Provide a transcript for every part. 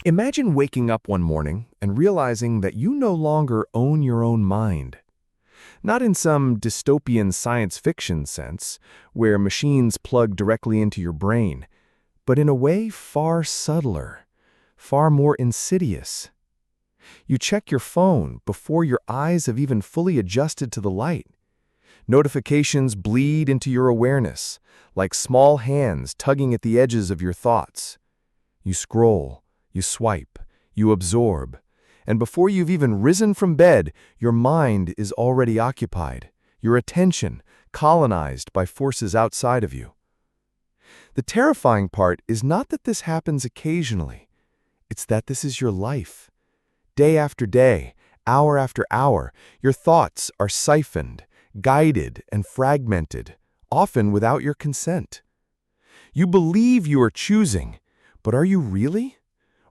Imagine waking up one morning and realizing that you no longer own your own mind. Not in some dystopian science fiction sense, where machines plug directly into your brain, but in a way far subtler, far more insidious. You check your phone before your eyes have even fully adjusted to the light. Notifications bleed into your awareness, like small hands tugging at the edges of your thoughts. You scroll, you swipe, you absorb, and before you've even risen from bed, your mind is already occupied, your attention colonized by forces outside of you. The terrifying part is not that this happens occasionally, it's that this is your life. Day after day, hour after hour, your thoughts are siphoned, guided, and fragmented, often without your consent. You believe you are choosing, but are you really?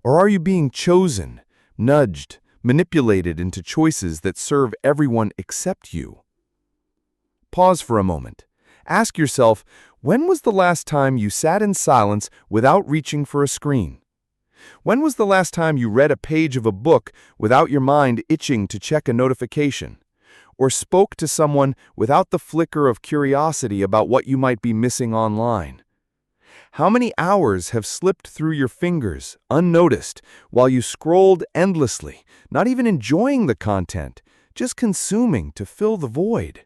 Or are you being chosen, nudged, manipulated into choices that serve everyone except you? Pause for a moment. Ask yourself, when was the last time you sat in silence without reaching for a screen? When was the last time you read a page of a book without your mind itching to check a notification? Or spoke to someone without the flicker of curiosity about what you might be missing online? How many hours have slipped through your fingers, unnoticed, while you scrolled endlessly, not even enjoying the content, just consuming to fill the void?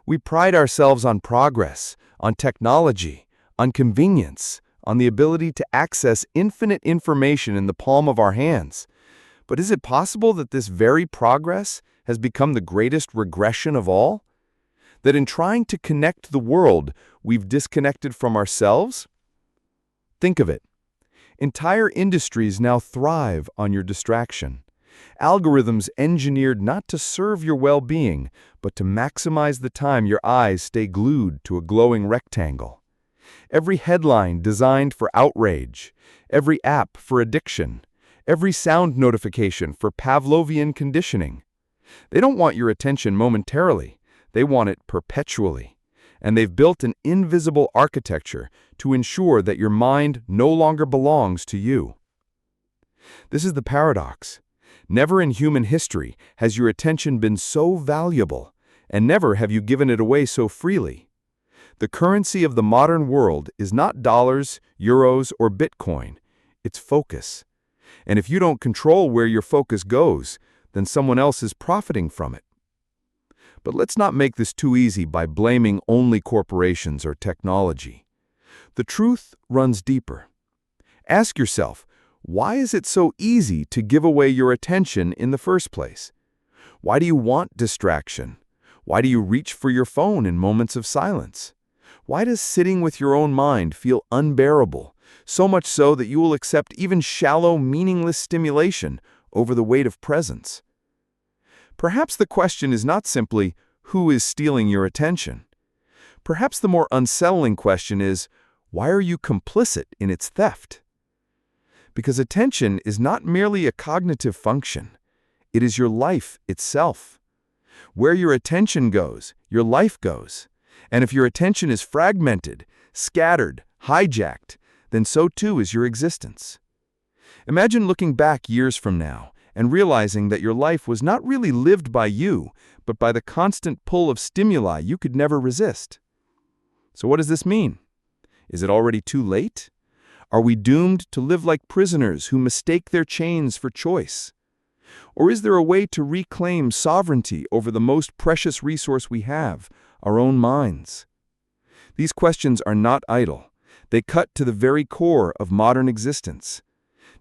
We pride ourselves on progress, on technology, on convenience, on the ability to access infinite information in the palm of our hands. But is it possible that this very progress has become the greatest regression of all? That in trying to connect the world, we've disconnected from ourselves? Think of it. Entire industries now thrive on your distraction. Algorithms engineered not to serve your well-being, but to maximize the time your eyes stay glued to a glowing rectangle. Every headline designed for outrage, every app for addiction, every sound notification for Pavlovian conditioning. They don't want your attention momentarily. They want it perpetually. And they've built an invisible architecture to ensure that your mind no longer belongs to you. This is the paradox. Never in human history has your attention been so valuable, and never have you given it away so freely. The currency of the modern world is not dollars, euros, or Bitcoin. It's focus. And if you don't control where your focus goes, then someone else is profiting from it. But let's not make this too easy by blaming only corporations or technology. The truth runs deeper. Ask yourself, why is it so easy to give away your attention in the first place? Why do you want distraction? Why do you reach for your phone in moments of silence? Why does sitting with your own mind feel unbearable, so much so that you will accept even shallow, meaningless stimulation over the weight of presence? Perhaps the question is not simply, who is stealing your attention? Perhaps the more unsettling question is, why are you complicit in its theft? Because attention is not merely a cognitive function. It is your life itself. Where your attention goes, your life goes. And if your attention is fragmented, scattered, hijacked, then so too is your existence. Imagine looking back years from now and realizing that your life was not really lived by you, but by the constant pull of stimuli you could never resist. So what does this mean? Is it already too late? Are we doomed to live like prisoners who mistake their chains for choice? Or is there a way to reclaim sovereignty over the most precious resource we have, our own minds? These questions are not idle. They cut to the very core of modern existence.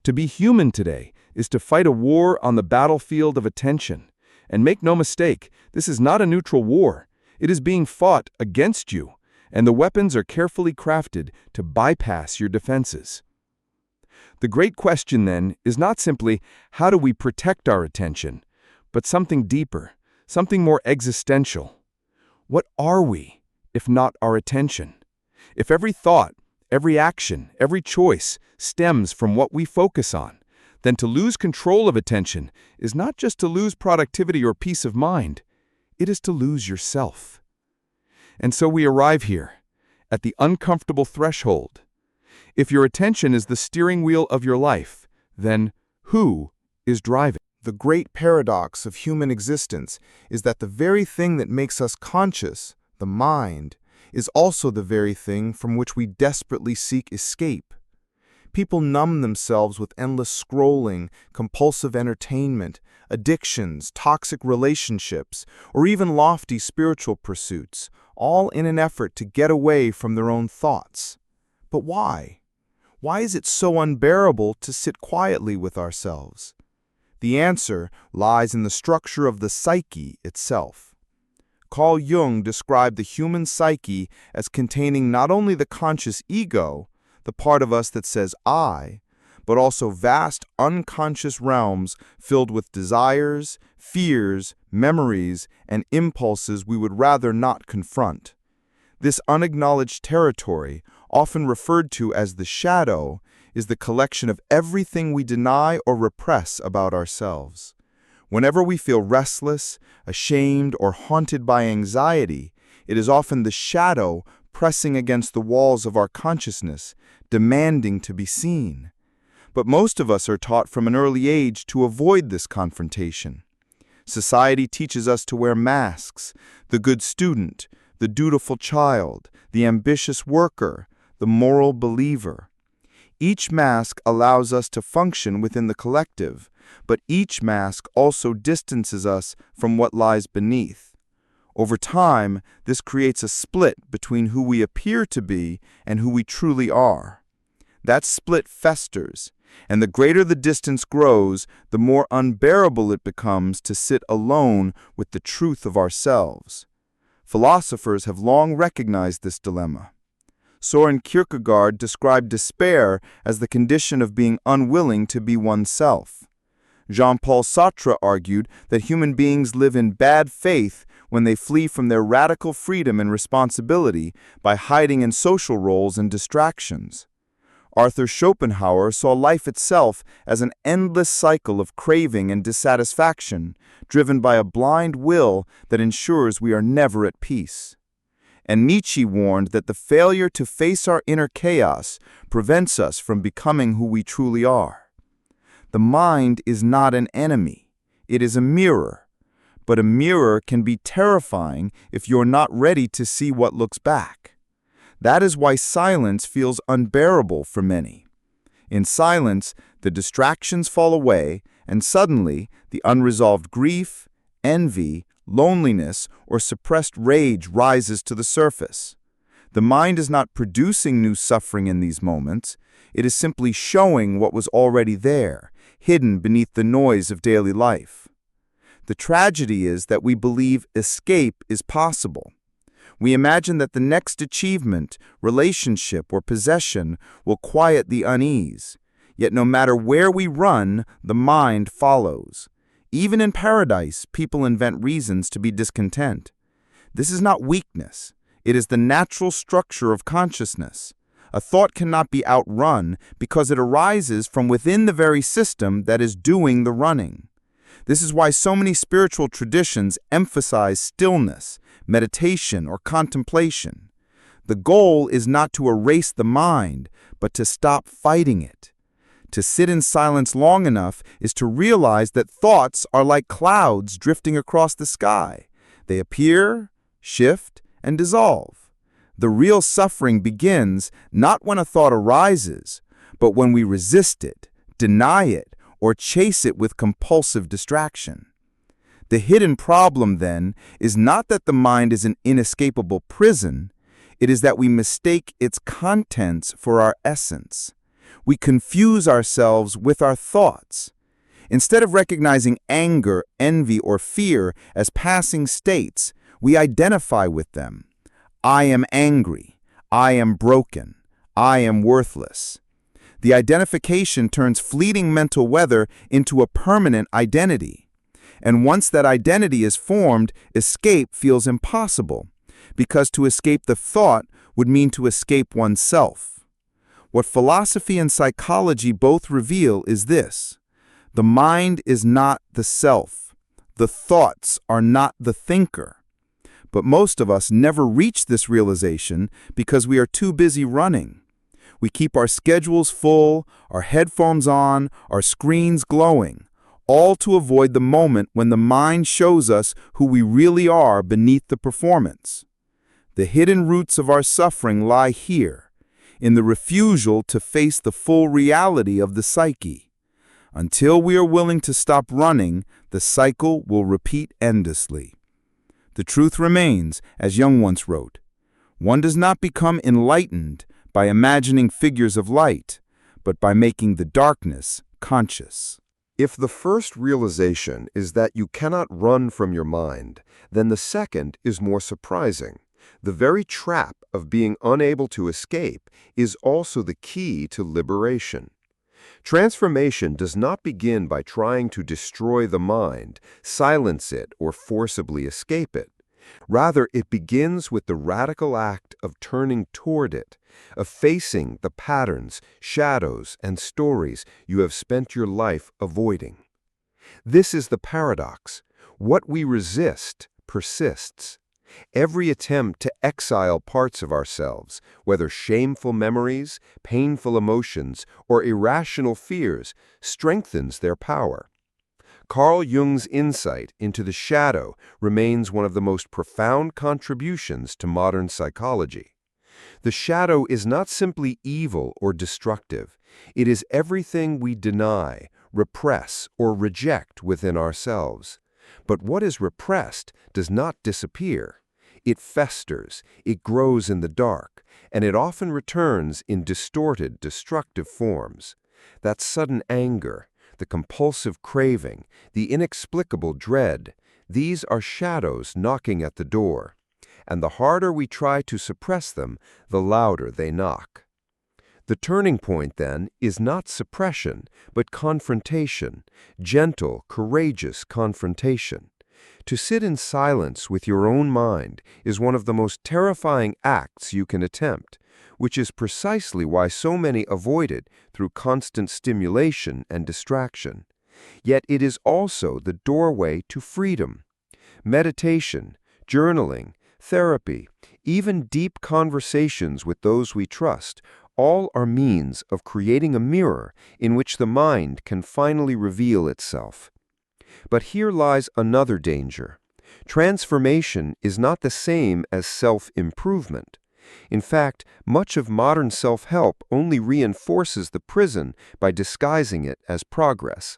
To be human today is to fight a war on the battlefield of attention. And make no mistake, this is not a neutral war. It is being fought against you, and the weapons are carefully crafted to bypass your defenses. The great question, then, is not simply, how do we protect our attention, but something deeper, something more existential. What are we, if not our attention? If every thought, every action, every choice stems from what we focus on, then to lose control of attention is not just to lose productivity or peace of mind, it is to lose yourself. And so we arrive here, at the uncomfortable threshold. If your attention is the steering wheel of your life, then who is driving? The great paradox of human existence is that the very thing that makes us conscious, the mind, is also the very thing from which we desperately seek escape. People numb themselves with endless scrolling, compulsive entertainment, addictions, toxic relationships, or even lofty spiritual pursuits, all in an effort to get away from their own thoughts. But why? Why is it so unbearable to sit quietly with ourselves? The answer lies in the structure of the psyche itself. Carl Jung described the human psyche as containing not only the conscious ego, the part of us that says I, but also vast unconscious realms filled with desires, fears, memories, and impulses we would rather not confront. This unacknowledged territory, often referred to as the shadow, is the collection of everything we deny or repress about ourselves. Whenever we feel restless, ashamed, or haunted by anxiety, it is often the shadow pressing against the walls of our consciousness, demanding to be seen. But most of us are taught from an early age to avoid this confrontation. Society teaches us to wear masks: the good student, the dutiful child, the ambitious worker, the moral believer. Each mask allows us to function within the collective, but each mask also distances us from what lies beneath. Over time, this creates a split between who we appear to be and who we truly are. That split festers, and the greater the distance grows, the more unbearable it becomes to sit alone with the truth of ourselves. Philosophers have long recognized this dilemma. Soren Kierkegaard described despair as the condition of being unwilling to be oneself. Jean-Paul Sartre argued that human beings live in bad faith when they flee from their radical freedom and responsibility by hiding in social roles and distractions. Arthur Schopenhauer saw life itself as an endless cycle of craving and dissatisfaction, driven by a blind will that ensures we are never at peace. And Nietzsche warned that the failure to face our inner chaos prevents us from becoming who we truly are. The mind is not an enemy. It is a mirror. But a mirror can be terrifying if you're not ready to see what looks back. That is why silence feels unbearable for many. In silence, the distractions fall away, and suddenly the unresolved grief, envy, loneliness, or suppressed rage rises to the surface. The mind is not producing new suffering in these moments. It is simply showing what was already there, hidden beneath the noise of daily life. The tragedy is that we believe escape is possible. We imagine that the next achievement, relationship, or possession will quiet the unease. Yet no matter where we run, the mind follows. Even in paradise, people invent reasons to be discontent. This is not weakness. It is the natural structure of consciousness. A thought cannot be outrun because it arises from within the very system that is doing the running. This is why so many spiritual traditions emphasize stillness, meditation, or contemplation. The goal is not to erase the mind, but to stop fighting it. To sit in silence long enough is to realize that thoughts are like clouds drifting across the sky. They appear, shift, and dissolve. The real suffering begins not when a thought arises, but when we resist it, deny it, or chase it with compulsive distraction. The hidden problem, then, is not that the mind is an inescapable prison. It is that we mistake its contents for our essence. We confuse ourselves with our thoughts. Instead of recognizing anger, envy, or fear as passing states, we identify with them. I am angry. I am broken. I am worthless. The identification turns fleeting mental weather into a permanent identity. And once that identity is formed, escape feels impossible, because to escape the thought would mean to escape oneself. What philosophy and psychology both reveal is this: the mind is not the self. The thoughts are not the thinker. But most of us never reach this realization because we are too busy running. We keep our schedules full, our headphones on, our screens glowing, all to avoid the moment when the mind shows us who we really are beneath the performance. The hidden roots of our suffering lie here, in the refusal to face the full reality of the psyche. Until we are willing to stop running, the cycle will repeat endlessly. The truth remains, as Jung once wrote, one does not become enlightened by imagining figures of light, but by making the darkness conscious. If the first realization is that you cannot run from your mind, then the second is more surprising. The very trap of being unable to escape is also the key to liberation. Transformation does not begin by trying to destroy the mind, silence it, or forcibly escape it. Rather, it begins with the radical act of turning toward it, of facing the patterns, shadows, and stories you have spent your life avoiding. This is the paradox. What we resist persists. Every attempt to exile parts of ourselves, whether shameful memories, painful emotions, or irrational fears, strengthens their power. Carl Jung's insight into the shadow remains one of the most profound contributions to modern psychology. The shadow is not simply evil or destructive. It is everything we deny, repress, or reject within ourselves. But what is repressed does not disappear. It festers, it grows in the dark, and it often returns in distorted, destructive forms. That sudden anger, the compulsive craving, the inexplicable dread, these are shadows knocking at the door. And the harder we try to suppress them, the louder they knock. The turning point, then, is not suppression, but confrontation, gentle, courageous confrontation. To sit in silence with your own mind is one of the most terrifying acts you can attempt, which is precisely why so many avoid it through constant stimulation and distraction. Yet it is also the doorway to freedom. Meditation, journaling, therapy, even deep conversations with those we trust, all are means of creating a mirror in which the mind can finally reveal itself. But here lies another danger. Transformation is not the same as self-improvement. In fact, much of modern self-help only reinforces the prison by disguising it as progress.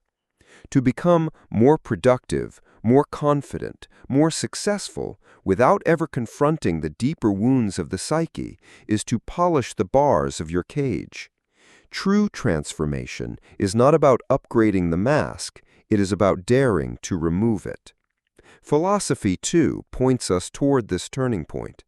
To become more productive, more confident, more successful, without ever confronting the deeper wounds of the psyche, is to polish the bars of your cage. True transformation is not about upgrading the mask, it is about daring to remove it. Philosophy, too, points us toward this turning point.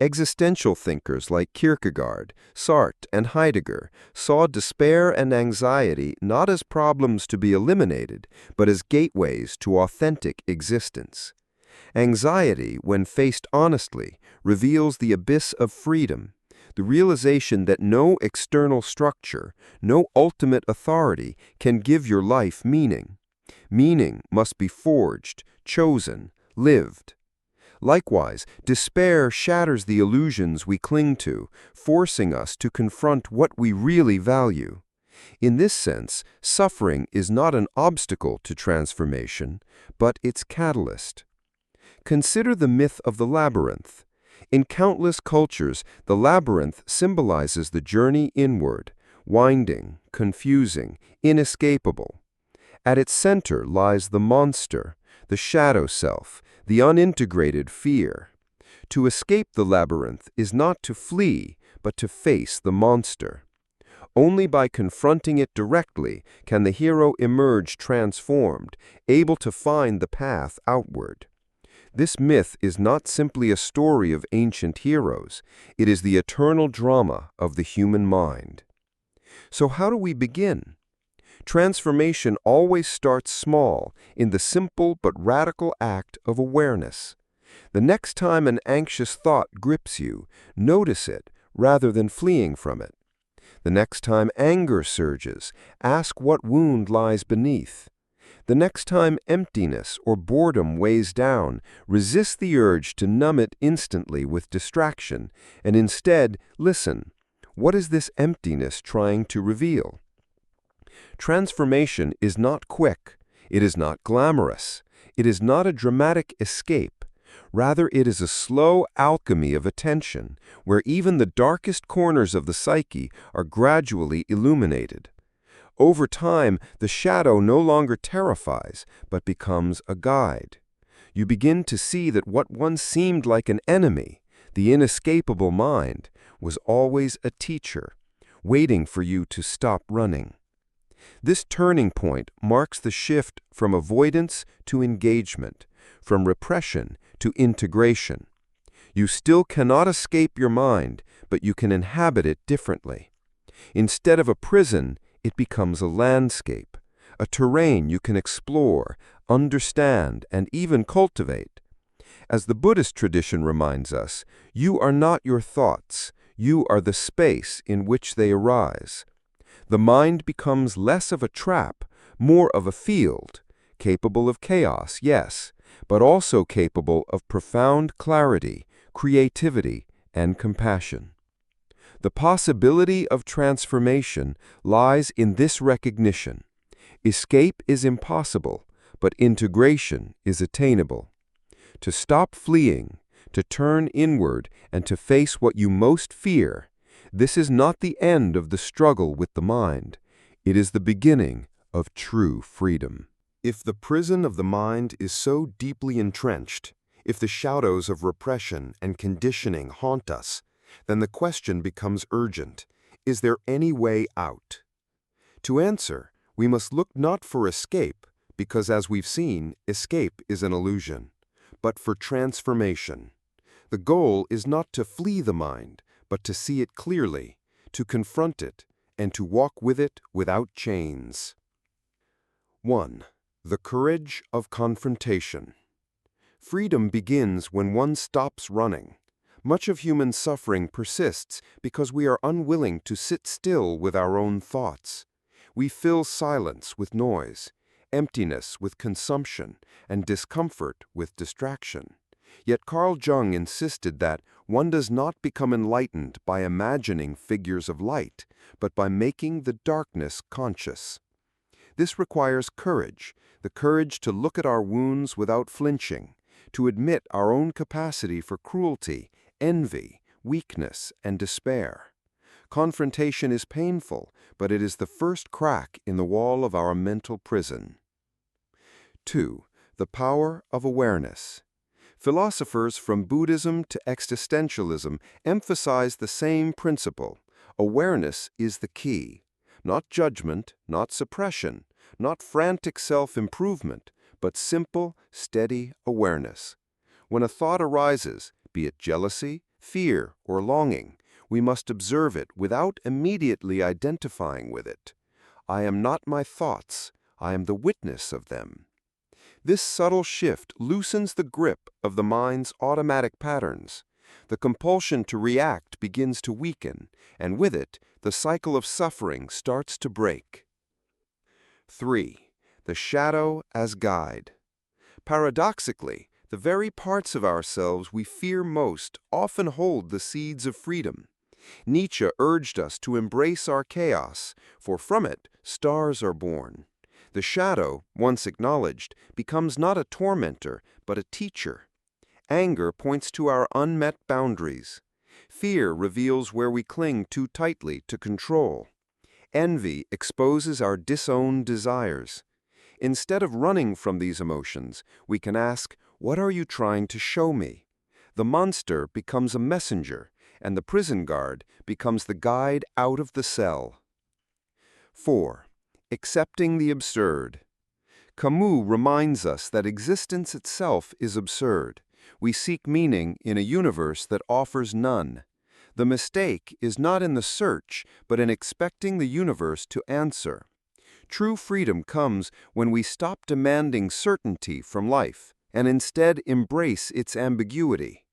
Existential thinkers like Kierkegaard, Sartre, and Heidegger saw despair and anxiety not as problems to be eliminated, but as gateways to authentic existence. Anxiety, when faced honestly, reveals the abyss of freedom, the realization that no external structure, no ultimate authority can give your life meaning. Meaning must be forged, chosen, lived. Likewise, despair shatters the illusions we cling to, forcing us to confront what we really value. In this sense, suffering is not an obstacle to transformation, but its catalyst. Consider the myth of the labyrinth. In countless cultures, the labyrinth symbolizes the journey inward, winding, confusing, inescapable. At its center lies the monster, the shadow self, the unintegrated fear. To escape the labyrinth is not to flee, but to face the monster. Only by confronting it directly can the hero emerge transformed, able to find the path outward. This myth is not simply a story of ancient heroes, it is the eternal drama of the human mind. So how do we begin? Transformation always starts small, in the simple but radical act of awareness. The next time an anxious thought grips you, notice it rather than fleeing from it. The next time anger surges, ask what wound lies beneath. The next time emptiness or boredom weighs down, resist the urge to numb it instantly with distraction, and instead listen. What is this emptiness trying to reveal? Transformation is not quick. It is not glamorous. It is not a dramatic escape. Rather, it is a slow alchemy of attention, where even the darkest corners of the psyche are gradually illuminated. Over time, the shadow no longer terrifies, but becomes a guide. You begin to see that what once seemed like an enemy, the inescapable mind, was always a teacher, waiting for you to stop running. This turning point marks the shift from avoidance to engagement, from repression to integration. You still cannot escape your mind, but you can inhabit it differently. Instead of a prison, it becomes a landscape, a terrain you can explore, understand, and even cultivate. As the Buddhist tradition reminds us, you are not your thoughts, you are the space in which they arise. The mind becomes less of a trap, more of a field, capable of chaos, yes, but also capable of profound clarity, creativity, and compassion. The possibility of transformation lies in this recognition. Escape is impossible, but integration is attainable. To stop fleeing, to turn inward, and to face what you most fear, this is not the end of the struggle with the mind. It is the beginning of true freedom. If the prison of the mind is so deeply entrenched, if the shadows of repression and conditioning haunt us, then the question becomes urgent. Is there any way out? To answer, we must look not for escape, because as we've seen, escape is an illusion, but for transformation. The goal is not to flee the mind, but to see it clearly, to confront it, and to walk with it without chains. 1. The courage of confrontation. Freedom begins when one stops running. Much of human suffering persists because we are unwilling to sit still with our own thoughts. We fill silence with noise, emptiness with consumption, and discomfort with distraction. Yet Carl Jung insisted that one does not become enlightened by imagining figures of light, but by making the darkness conscious. This requires courage, the courage to look at our wounds without flinching, to admit our own capacity for cruelty, envy, weakness, and despair. Confrontation is painful, but it is the first crack in the wall of our mental prison. 2. The power of awareness. Philosophers from Buddhism to existentialism emphasize the same principle. Awareness is the key. Not judgment, not suppression, not frantic self-improvement, but simple, steady awareness. When a thought arises, be it jealousy, fear, or longing, we must observe it without immediately identifying with it. I am not my thoughts, I am the witness of them. This subtle shift loosens the grip of the mind's automatic patterns. The compulsion to react begins to weaken, and with it, the cycle of suffering starts to break. 3. The shadow as guide. Paradoxically, the very parts of ourselves we fear most often hold the seeds of freedom. Nietzsche urged us to embrace our chaos, for from it stars are born. The shadow, once acknowledged, becomes not a tormentor, but a teacher. Anger points to our unmet boundaries. Fear reveals where we cling too tightly to control. Envy exposes our disowned desires. Instead of running from these emotions, we can ask, what are you trying to show me? The monster becomes a messenger, and the prison guard becomes the guide out of the cell. 4. Accepting the absurd. Camus reminds us that existence itself is absurd. We seek meaning in a universe that offers none. The mistake is not in the search, but in expecting the universe to answer. True freedom comes when we stop demanding certainty from life and instead embrace its ambiguity.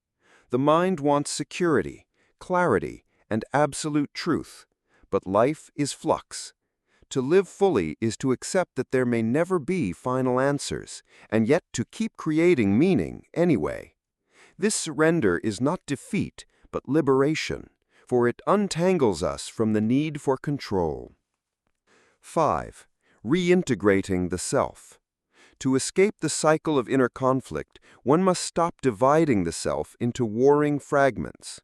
The mind wants security, clarity, and absolute truth, but life is flux. To live fully is to accept that there may never be final answers, and yet to keep creating meaning anyway. This surrender is not defeat, but liberation, for it untangles us from the need for control. 5. Reintegrating the self. To escape the cycle of inner conflict, one must stop dividing the self into warring fragments.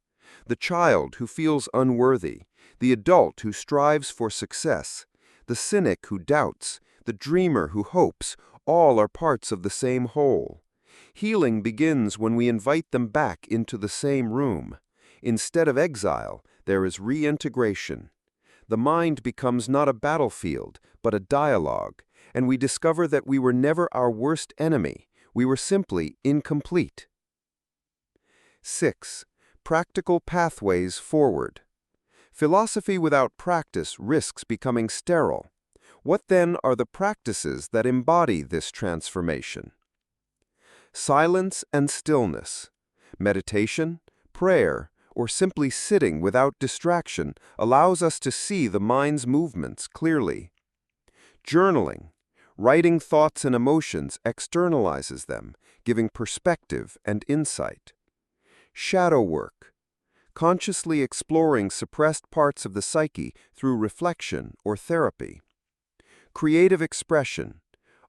The child who feels unworthy, the adult who strives for success, the cynic who doubts, the dreamer who hopes, all are parts of the same whole. Healing begins when we invite them back into the same room. Instead of exile, there is reintegration. The mind becomes not a battlefield, but a dialogue, and we discover that we were never our worst enemy, we were simply incomplete. 6. Practical pathways forward. Philosophy without practice risks becoming sterile. What then are the practices that embody this transformation? Silence and stillness. Meditation, prayer, or simply sitting without distraction allows us to see the mind's movements clearly. Journaling. Writing thoughts and emotions externalizes them, giving perspective and insight. Shadow work. Consciously exploring suppressed parts of the psyche through reflection or therapy. Creative expression.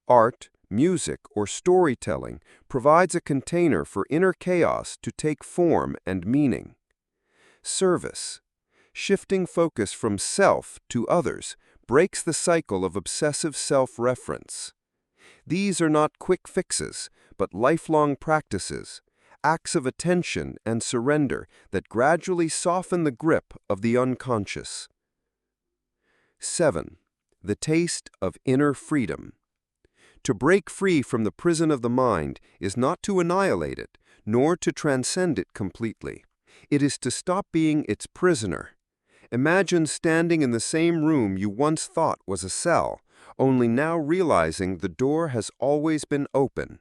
Art, music, or storytelling provides a container for inner chaos to take form and meaning. Service. Shifting focus from self to others breaks the cycle of obsessive self-reference. These are not quick fixes, but lifelong practices, acts of attention and surrender that gradually soften the grip of the unconscious. 7. The taste of inner freedom. To break free from the prison of the mind is not to annihilate it, nor to transcend it completely. It is to stop being its prisoner. Imagine standing in the same room you once thought was a cell, only now realizing the door has always been open.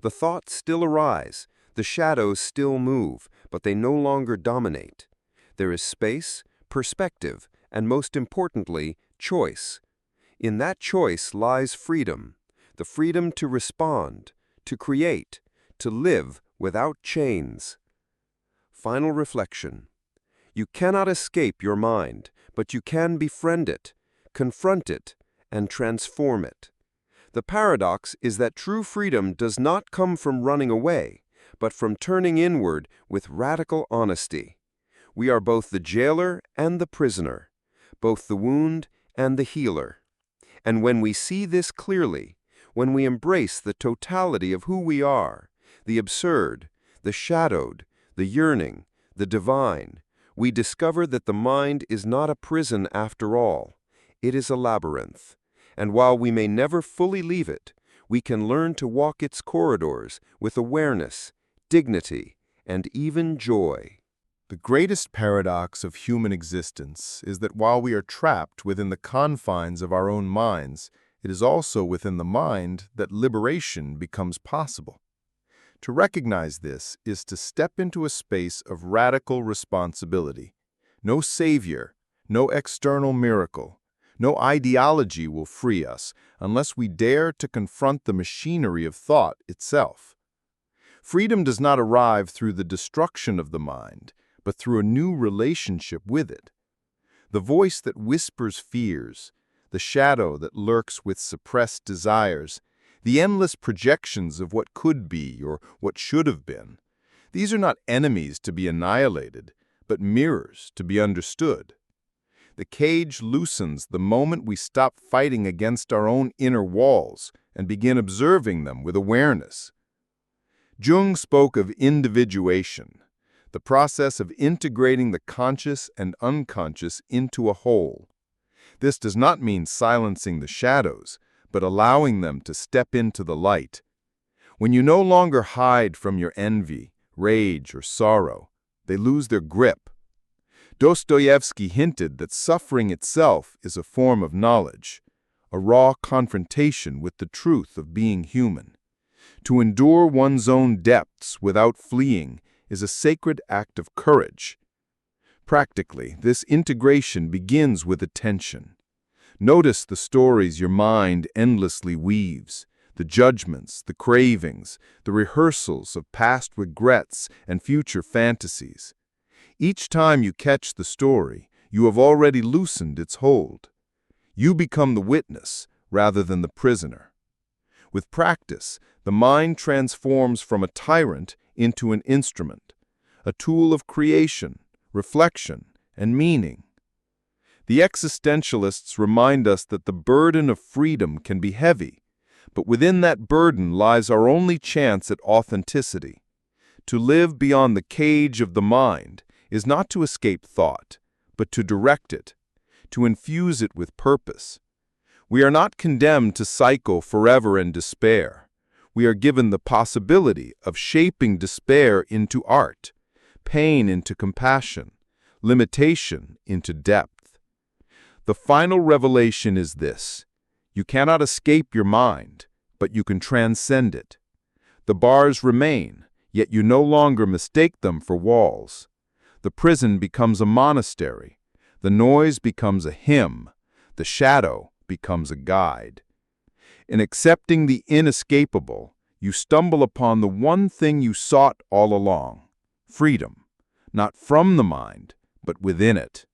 The thoughts still arise, the shadows still move, but they no longer dominate. There is space, perspective, and most importantly, choice. In that choice lies freedom, the freedom to respond, to create, to live without chains. Final reflection. You cannot escape your mind, but you can befriend it, confront it, and transform it. The paradox is that true freedom does not come from running away, but from turning inward with radical honesty. We are both the jailer and the prisoner, both the wound and the healer. And when we see this clearly, when we embrace the totality of who we are, the absurd, the shadowed, the yearning, the divine, we discover that the mind is not a prison after all. It is a labyrinth. And while we may never fully leave it, we can learn to walk its corridors with awareness, dignity, and even joy. The greatest paradox of human existence is that while we are trapped within the confines of our own minds, it is also within the mind that liberation becomes possible. To recognize this is to step into a space of radical responsibility. No savior, no external miracle, no ideology will free us unless we dare to confront the machinery of thought itself. Freedom does not arrive through the destruction of the mind, but through a new relationship with it. The voice that whispers fears, the shadow that lurks with suppressed desires, the endless projections of what could be or what should have been. These are not enemies to be annihilated, but mirrors to be understood. The cage loosens the moment we stop fighting against our own inner walls and begin observing them with awareness. Jung spoke of individuation, the process of integrating the conscious and unconscious into a whole. This does not mean silencing the shadows, but allowing them to step into the light. When you no longer hide from your envy, rage, or sorrow, they lose their grip. Dostoevsky hinted that suffering itself is a form of knowledge, a raw confrontation with the truth of being human. To endure one's own depths without fleeing is a sacred act of courage. Practically, this integration begins with attention. Notice the stories your mind endlessly weaves, the judgments, the cravings, the rehearsals of past regrets and future fantasies. Each time you catch the story, you have already loosened its hold. You become the witness rather than the prisoner. With practice, the mind transforms from a tyrant into an instrument, a tool of creation, reflection, and meaning. The existentialists remind us that the burden of freedom can be heavy, but within that burden lies our only chance at authenticity. To live beyond the cage of the mind is not to escape thought, but to direct it, to infuse it with purpose. We are not condemned to cycle forever in despair. We are given the possibility of shaping despair into art, pain into compassion, limitation into depth. The final revelation is this: you cannot escape your mind, but you can transcend it. The bars remain, yet you no longer mistake them for walls. The prison becomes a monastery. The noise becomes a hymn. The shadow becomes a guide. In accepting the inescapable, you stumble upon the one thing you sought all along: freedom, not from the mind, but within it.